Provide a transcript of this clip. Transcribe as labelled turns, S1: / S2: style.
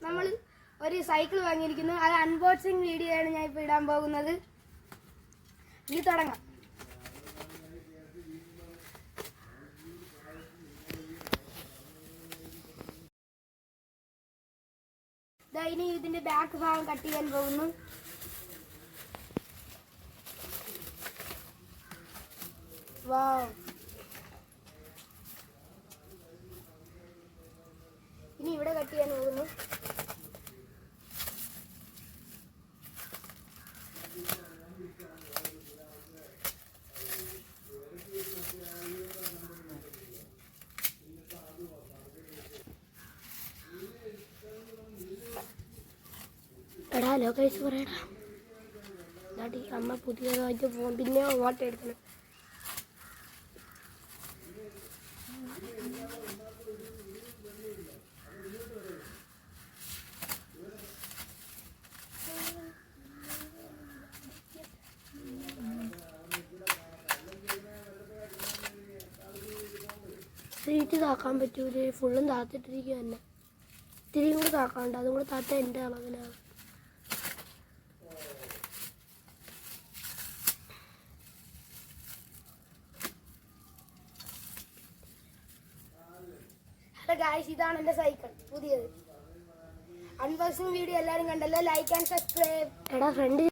S1: നമ്മൾ ഒരു സൈക്കിൾ വാങ്ങിയിരിക്കുന്നു. അത് അൺബോക്സിങ് വീഡിയോ ആണ് ഞാൻ ഇപ്പോൾ ഇടാൻ പോകുന്നത്. ഇനി തുടങ്ങാം. ഇനി ഇതിന്റെ ബാക്ക് ഭാഗം കട്ട് ചെയ്യാൻ പോകുന്നു. വാവ്, ഇനി ഇവിടെ കട്ട് ചെയ്യാൻ പോകുന്നു. എടാ ലോകേഷ് പറയടാ, അമ്മ പുതിയതായിട്ട് ഫോൺ പിന്നെ ഫോട്ടോ എടുക്കണം. സീറ്റ് താക്കാൻ പറ്റൂലേ, ഫുള്ളും താത്തിട്ടിരിക്കുക തന്നെ. ഇത്തിരിയും കൂടെ താക്കാണ്ട്, അതും കൂടെ താത്ത എൻ്റെ അളവിനാണ്. ഹലോ ഗായ്സ്, ഇതാണ് എൻ്റെ സൈക്കിൾ പുതിയത്. അൺബോക്സിങ് വീഡിയോ എല്ലാവരും കണ്ടല്ലോ. Like and subscribe. എടാ ഫ്രണ്ട്